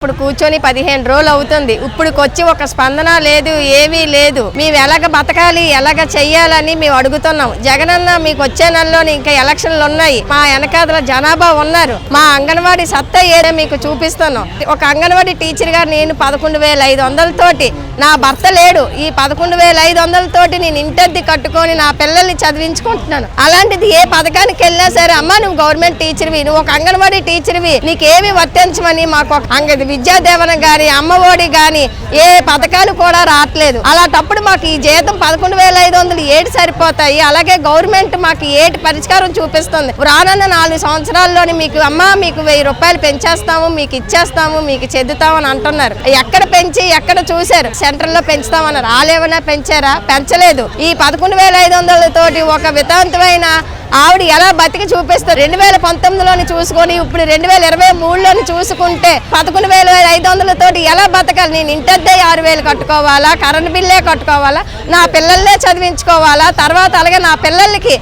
ఇప్పుడు కూర్చొని 15 రోజులు అవుతుంది. ఇప్పుడుకొచ్చి ఒక స్పందన లేదు, ఏమీ లేదు. మేము ఎలాగ బతకాలి, ఎలాగ చెయ్యాలని మేము అడుగుతున్నాం. జగనన్న మీకు వచ్చే నెలలోని ఇంకా ఎలక్షన్లు ఉన్నాయి. మా వెనకాదల జనాభా ఉన్నారు. మా అంగన్వాడీ సత్తా ఏదో మీకు చూపిస్తున్నాం. ఒక అంగన్వాడీ టీచర్ గా నేను 11,500 తోటి, నా భర్త లేడు. ఈ 11,500 తోటి నేను ఇంటద్ది కట్టుకొని నా పిల్లల్ని చదివించుకుంటున్నాను. అలాంటిది ఏ పథకానికి వెళ్ళినా సరే, అమ్మ నువ్వు గవర్నమెంట్ టీచర్వి, నువ్వు ఒక అంగన్వాడీ టీచర్వి, నీకేమి వర్తించమని మాకు విద్యాదేవన గాని, అమ్మఒడి గాని ఏ పథకాలు కూడా రావట్లేదు. అలాంటప్పుడు మాకు ఈ జీతం 11,500 ఏటి సరిపోతాయి. అలాగే గవర్నమెంట్ మాకు ఏటి పరిష్కారం చూపిస్తుంది. రానున్న 4 సంవత్సరాల్లోని మీకు అమ్మ మీకు 1000 రూపాయలు పెంచేస్తాము, మీకు ఇచ్చేస్తాము, మీకు చెద్దుతామని అంటున్నారు. ఎక్కడ పెంచి ఎక్కడ చూశారు? సెంట్రల్ లో పెంచుతామన్నారు. వాళ్ళేమైనా పెంచారా? పెంచలేదు. ఈ 11,500 తోటి ఒక వితాంతమైన ఆవిడ ఎలా బతికి చూపిస్తారు? 2019లోని చూసుకొని ఇప్పుడు 2023లోని చూసుకుంటే 11,500 తోటి ఎలా బతకాలి? నేను ఇంటద్దే 6,000 కట్టుకోవాలా? కరెంట్ బిల్లే కట్టుకోవాలా? నా పిల్లల్నే చదివించుకోవాలా? తర్వాత అలాగే నా పిల్లలకి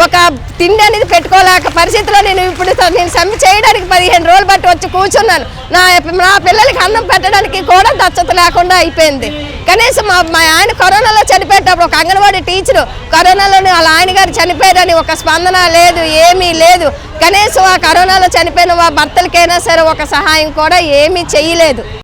ఒక తిండి అనేది పెట్టుకోలేక పరిస్థితిలో నేను సమ్మె చేయడానికి 15 రోజులు బట్టి వచ్చి కూర్చున్నాను. నా పిల్లలకి అన్నం పెట్టడానికి కూడా దచ్చత లేకుండా అయిపోయింది. కనీసం మా ఆయన కరోనాలో చనిపోయేటప్పుడు ఒక అంగన్వాడీ టీచరు కరోనాలోని వాళ్ళ ఆయన గారు చనిపోయారని ఒక స్పందన లేదు, ఏమీ లేదు. కనీసం ఆ కరోనాలో చనిపోయిన భర్తలకైనా సరే ఒక సహాయం కూడా ఏమీ చేయలేదు.